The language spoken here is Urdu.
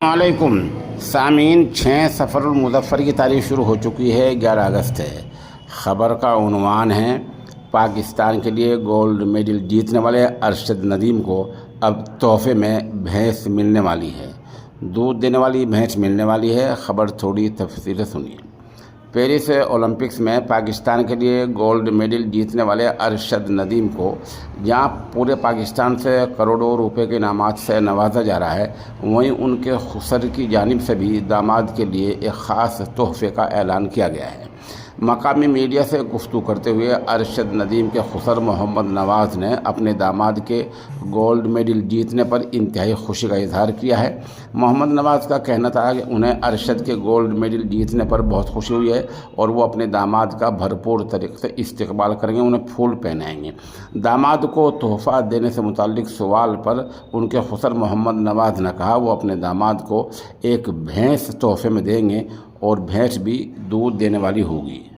علیکم سامعین، 6 سفر المظفر کی تاریخ شروع ہو چکی ہے۔ 11 اگست ہے۔ خبر کا عنوان ہے پاکستان کے لیے گولڈ میڈل جیتنے والے ارشد ندیم کو اب تحفے میں بھینس ملنے والی ہے۔ دودھ دینے والی بھینس ملنے والی ہے۔ خبر تھوڑی تفصیل سنیے۔ پیرس اولمپکس میں پاکستان کے لیے گولڈ میڈل جیتنے والے ارشد ندیم کو جہاں پورے پاکستان سے کروڑوں روپے کے انعامات سے نوازا جا رہا ہے، وہیں ان کے خسر کی جانب سے بھی داماد کے لیے ایک خاص تحفے کا اعلان کیا گیا ہے۔ مقامی میڈیا سے گفتگو کرتے ہوئے ارشد ندیم کے خسر محمد نواز نے اپنے داماد کے گولڈ میڈل جیتنے پر انتہائی خوشی کا اظہار کیا ہے۔ محمد نواز کا کہنا تھا کہ انہیں ارشد کے گولڈ میڈل جیتنے پر بہت خوشی ہوئی ہے اور وہ اپنے داماد کا بھرپور طریقے سے استقبال کریں گے، انہیں پھول پہنائیں گے۔ داماد کو تحفہ دینے سے متعلق سوال پر ان کے خسر محمد نواز نے کہا وہ اپنے داماد کو ایک بھینس تحفے میں دیں گے اور بھینس بھی دودھ دینے والی ہوگی۔